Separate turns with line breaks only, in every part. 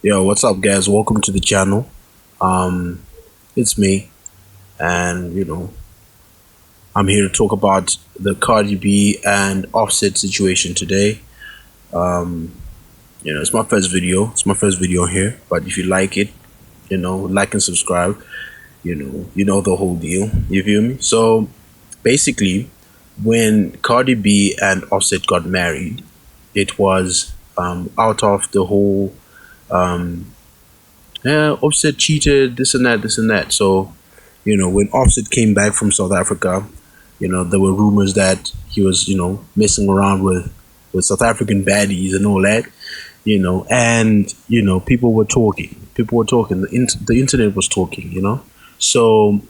Yo, what's up, guys? Welcome to the channel. Um, it's me, and I'm here to talk about the Cardi B and Offset situation today. Um, it's my first video. It's my first video here, but if you like it, like and subscribe. You know the whole deal. You feel me? So basically, when Cardi B and Offset got married, it was out of the whole yeah, Offset cheated, this and that, this and that. So, when Offset came back from South Africa, there were rumors that he was, messing around with South African baddies and all that, and people were talking. People were talking. The internet was talking. So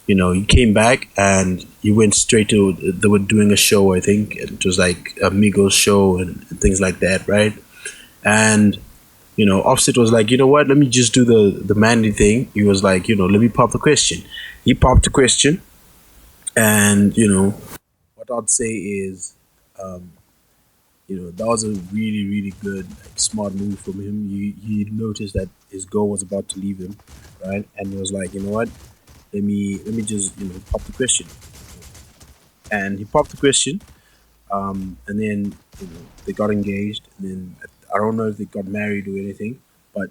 he came back and he went straight to. They were doing a show, I think. It was like a Migos show and things like that, right? And Offset was like, you know what? Let me just do the manly thing. He was like, let me pop the question. He popped the question, and what I'd say is, um, that was a really really good, like, smart move from him. He noticed that his girl was about to leave him, right? And he was like, you know what? Let me just pop the question, and he popped the question, and then they got engaged, and then I don't know if they got married or anything, but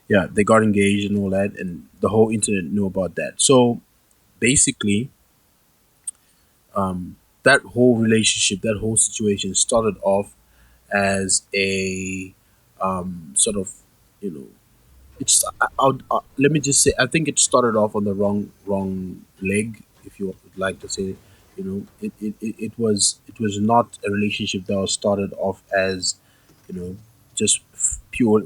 yeah, they got engaged and all that, and the whole internet knew about that. So basically, that whole relationship, that whole situation started off as a sort of, you know, it's let me just say, I think it started off on the wrong leg, if you would like to say. It was not a relationship that was started off as, just pure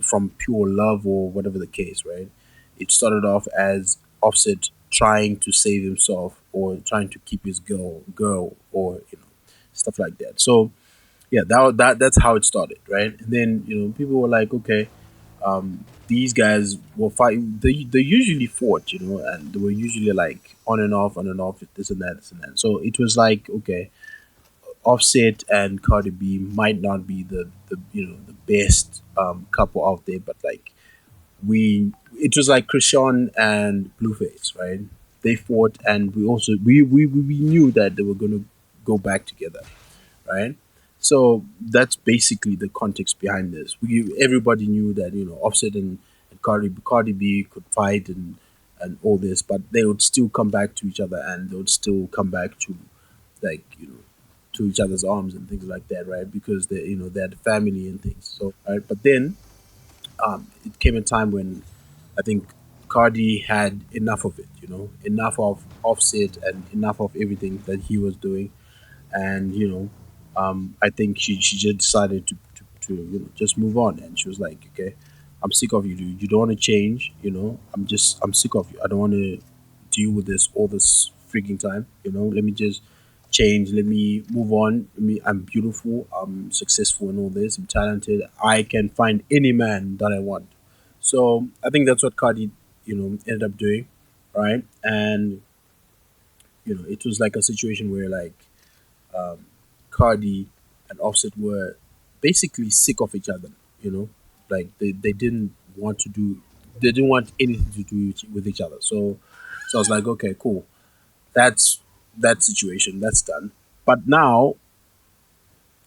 love or whatever the case, right? It started off as Offset trying to save himself or trying to keep his girl, or stuff like that. So yeah, that's how it started, right? And then people were like, okay, these guys will fight. They usually fought, and they were usually like on and off, this and that, this and that. So it was like, okay, Offset and Cardi B might not be the best couple out there, but like, it was like Krishan and Blueface, right? They fought, and we knew that they were gonna go back together, right? So that's basically the context behind this. Everybody knew that Offset and Cardi B could fight and all this, but they would still come back to each other, and they would still come back to, like, to each other's arms and things like that, right? Because they had family and things. So right, but then it came a time when I think Cardi had enough of it, enough of Offset and enough of everything that he was doing, and I think she just decided to just move on, and she was like, okay, I'm sick of you, dude. You don't want to change, I'm sick of you. I don't want to deal with this all this freaking time. Let me just change. Let me move on. I'm beautiful, I'm successful in all this, I'm talented, I can find any man that I want. So I think that's what Cardi ended up doing, right? And it was like a situation where, like, Cardi and Offset were basically sick of each other. Like, they didn't want to do, they didn't want anything to do with each other. So I was like, okay, cool. That's that situation. That's done. But now,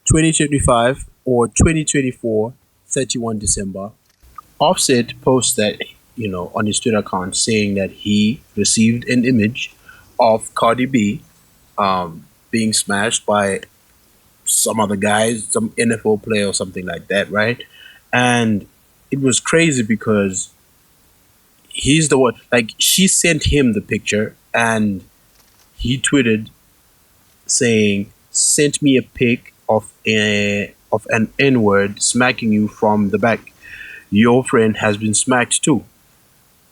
2025 or 2024, 31 December, Offset posts that on his Twitter account, saying that he received an image of Cardi B being smashed by some other guys, some NFL player or something like that, right? And it was crazy because he's the one, like, she sent him the picture, and he tweeted saying, "Sent me a pic of an N word smacking you from the back. Your friend has been smacked too."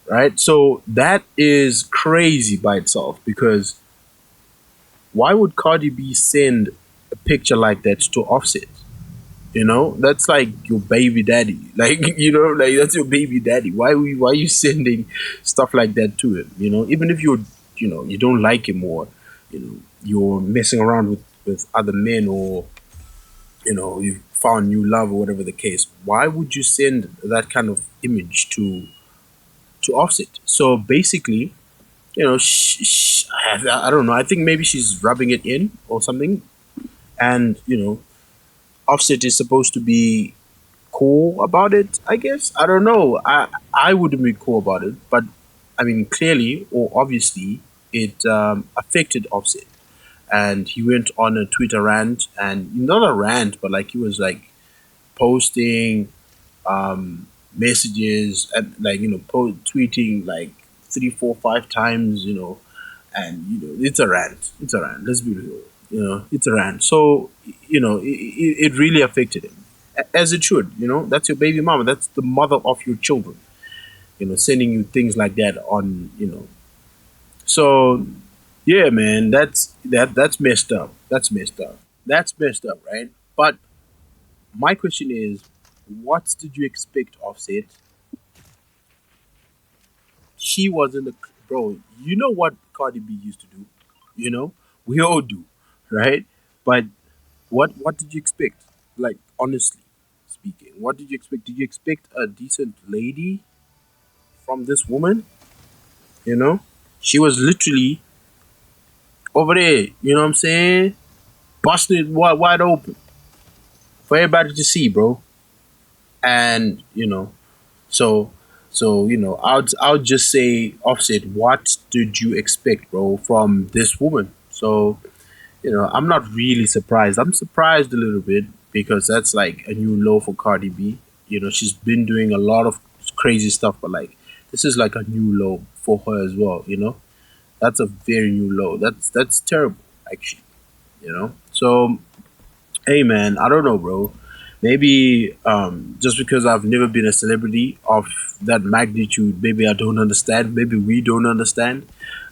Right? So that is crazy by itself, because why would Cardi B send a picture like that to Offset? That's like your baby daddy. Like, like, that's your baby daddy. Why are you sending stuff like that to him? Even if you don't like him, or you're messing around with other men, or you found new love or whatever the case. Why would you send that kind of image to Offset? So basically, I don't know. I think maybe she's rubbing it in or something, and Offset is supposed to be cool about it. I guess I don't know. I wouldn't be cool about it, but I mean, clearly or obviously, it affected Offset, and he went on a Twitter rant, and not a rant, but like he was like posting messages and like tweeting like three, four, five times, and it's a rant. It's a rant. Let's be real. It's a rant. So it really affected him, as it should. That's your baby mama. That's the mother of your children. Sending you things like that on. So yeah, man, that's messed up. That's messed up. That's messed up, right? But my question is, what did you expect, Offset? She was in the bro. You know what Cardi B used to do. You know, we all do, right? But what did you expect? Like honestly speaking, what did you expect? Did you expect a decent lady from this woman? You know, she was literally over there. You know what I'm saying? Busting it wide open for everybody to see, bro. And so I'll just say, Offset, what did you expect, bro, from this woman? So I'm not really surprised. I'm surprised a little bit because that's like a new low for Cardi B. She's been doing a lot of crazy stuff, but like this is like a new low for her as well. That's a very new low. That's terrible, actually. So hey, man, I don't know, bro. Maybe just because I've never been a celebrity of that magnitude, maybe I don't understand. Maybe we don't understand.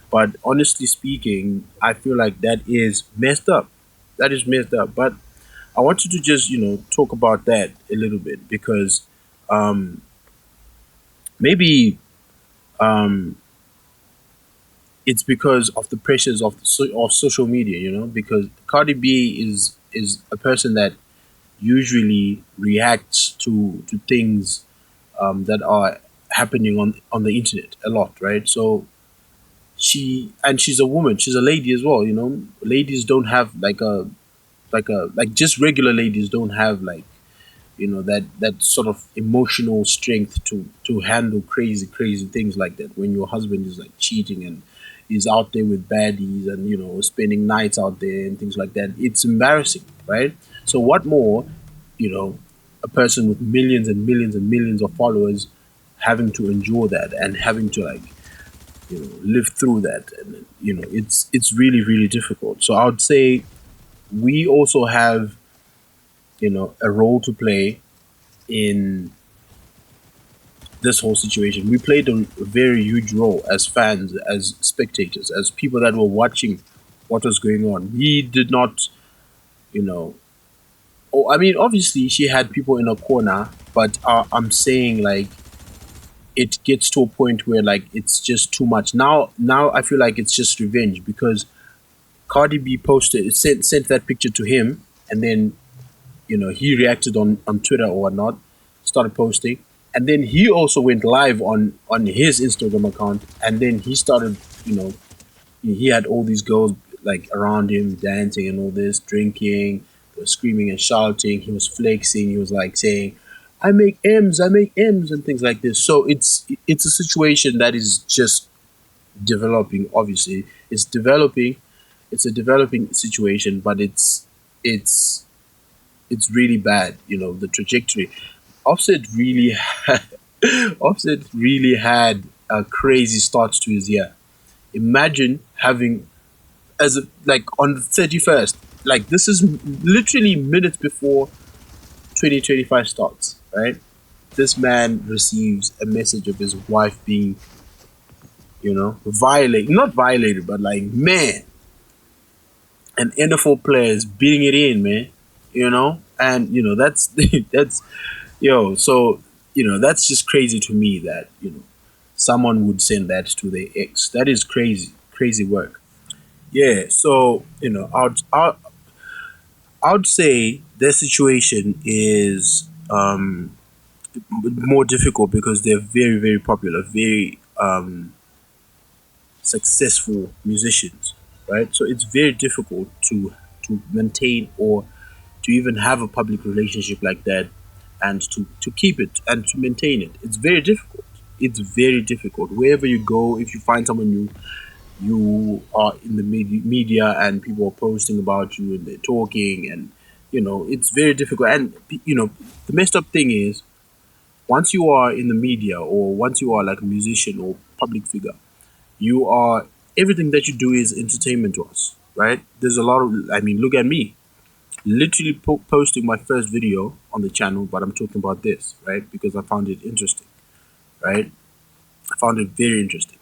But honestly speaking, I feel like that is messed up. That is messed up. But I want you to just, talk about that a little bit because um, maybe um, it's because of the pressures of social media, because Cardi B is a person that usually reacts to things that are happening on the internet a lot, right? So she's a woman, she's a lady as well. Ladies don't have like just regular ladies don't have like that sort of emotional strength to handle crazy things like that when your husband is like cheating and is out there with baddies and spending nights out there and things like that. It's embarrassing, right? So what more, you know a person with millions and millions and millions of followers having to endure that and having to like live through that, and it's really really difficult. So I would say we also have a role to play in this whole situation. We played a very huge role as fans, as spectators, as people that were watching what was going on. We did not, you know. Oh, I mean, obviously she had people in a corner, but I'm saying like it gets to a point where like it's just too much. Now I feel like it's just revenge because Cardi B posted sent that picture to him, and then he reacted on Twitter or whatnot, started posting, and then he also went live on his Instagram account, and then he started, he had all these girls like around him dancing and all this, drinking, screaming and shouting. He was flexing. He was like saying, I make M's," and things like this. So it's a situation that is just developing. Obviously, it's developing. It's a developing situation, but it's it's really bad. The trajectory. Offset really had, Offset really had a crazy start to his year. Imagine having as a, like on the 31st, like this is literally minutes before 2025 starts, right? This man receives a message of his wife being, violated, not violated, but like, man, an NFL player is beating it in, man, and that's that's yo, so that's just crazy to me that someone would send that to their ex. That is crazy, crazy work. Yeah, so I would say their situation is more difficult because they're very, very popular, very successful musicians, right? So it's very difficult to maintain or to even have a public relationship like that, and to keep it and to maintain it. It's very difficult. It's very difficult. Wherever you go, if you find someone new, you are in the media and people are posting about you and they're talking, and it's very difficult. And the messed up thing is, once you are in the media or once you are like a musician or public figure, you are everything that you do is entertainment to us, right? There's a lot of, I mean, look at me, literally posting my first video on the channel, but I'm talking about this, right? Because I found it interesting, right? I found it very interesting,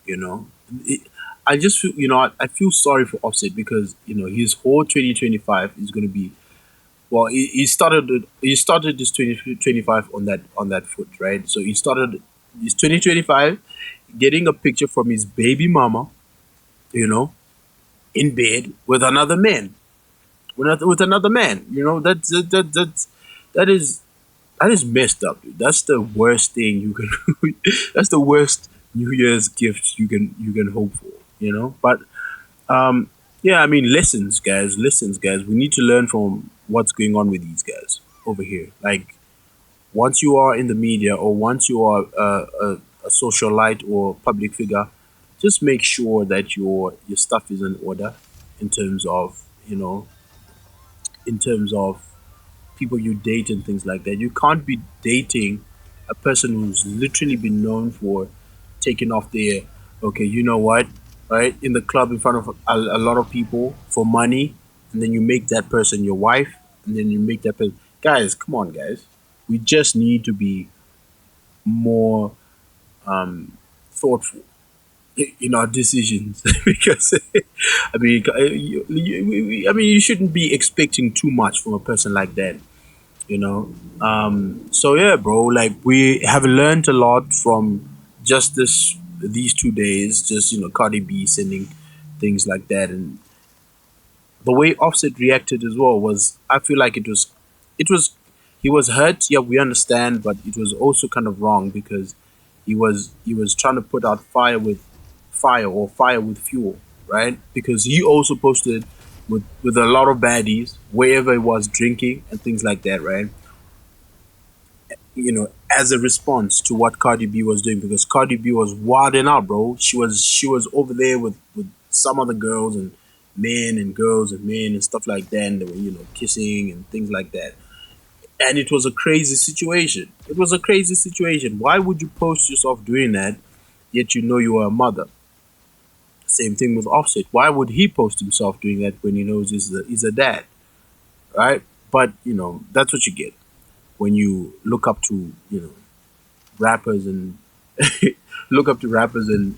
you know. It, I just feel, I feel sorry for Offset because his whole 2025 is going to be, well, he started this 2025 on that foot, right? So he started his 2025 getting a picture from his baby mama, you know, in bed with another man, with another man. That is messed up, dude. That's the worst thing you can. That's the worst New Year's gift you can hope for. But yeah, I mean, lessons, guys. We need to learn from what's going on with these guys over here. Like, once you are in the media or once you are a socialite or public figure, just make sure that your stuff is in order in terms of people you date and things like that. You can't be dating a person who's literally been known for taking off their, okay, you know what, right, in the club in front of a lot of people for money, and then you make that person your wife, and then you make that person. Guys, come on, guys. We just need to be more thoughtful in our decisions because I mean, you shouldn't be expecting too much from a person like that you know so yeah, bro, like, we have learned a lot from just these 2 days, just Cardi B sending things like that, and the way Offset reacted as well was, I feel like it was he was hurt. Yeah, we understand, but it was also kind of wrong because he was trying to put out fire with fire, or fire with fuel, right? Because he also posted with a lot of baddies wherever he was drinking and things like that, right? As a response to what Cardi B was doing, because Cardi B was wilding out, bro. She was over there with some other girls and men and girls and men and stuff like that, and they were kissing and things like that. And it was a crazy situation. It was a crazy situation. Why would you post yourself doing that, yet you are a mother? Same thing with Offset. Why would he post himself doing that when he knows he's a dad, right? But that's what you get when you look up to rappers and look up to rappers and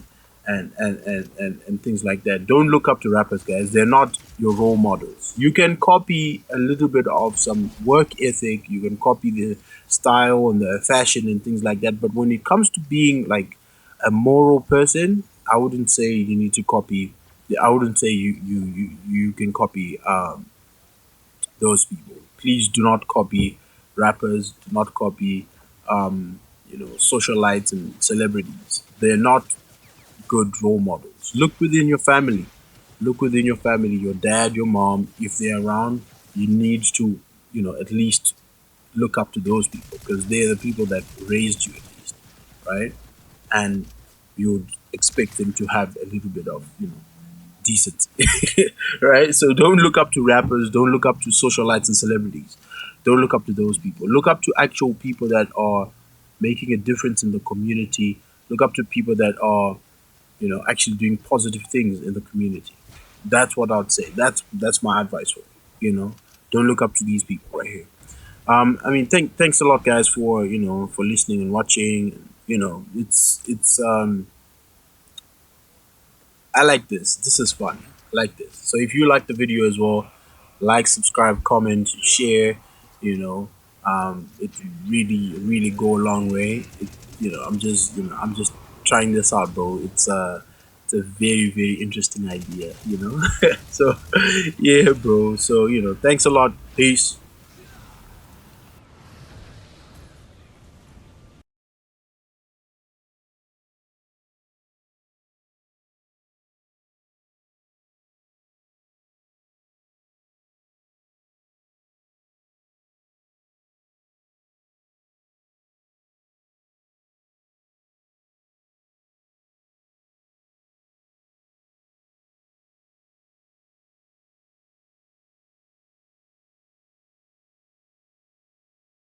things like that. Don't look up to rappers, guys. They're not your role models. You can copy a little bit of some work ethic, you can copy the style and the fashion and things like that, but when it comes to being like a moral person, I wouldn't say you need to copy. I wouldn't say you can copy those people. Please do not copy rappers. Do not copy socialites and celebrities. They're not good role models. Look within your family. Look within your family. Your dad, your mom, if they're around, you need to at least look up to those people because they're the people that raised you, at least, right? And you'd expect them to have a little bit of decency, right? So don't look up to rappers, don't look up to socialites and celebrities. Don't look up to those people. Look up to actual people that are making a difference in the community. Look up to people that are, actually doing positive things in the community. That's what I'd say. That's my advice for you. Don't look up to these people right here. I mean, thanks a lot, guys, for for listening and watching. It's I like this. This is fun. I like this. So if you like the video as well, like, subscribe, comment, share. It really, really go a long way. I'm just trying this out, bro. It's a very, very interesting idea, you know. So, yeah, bro. So, thanks a lot. Peace.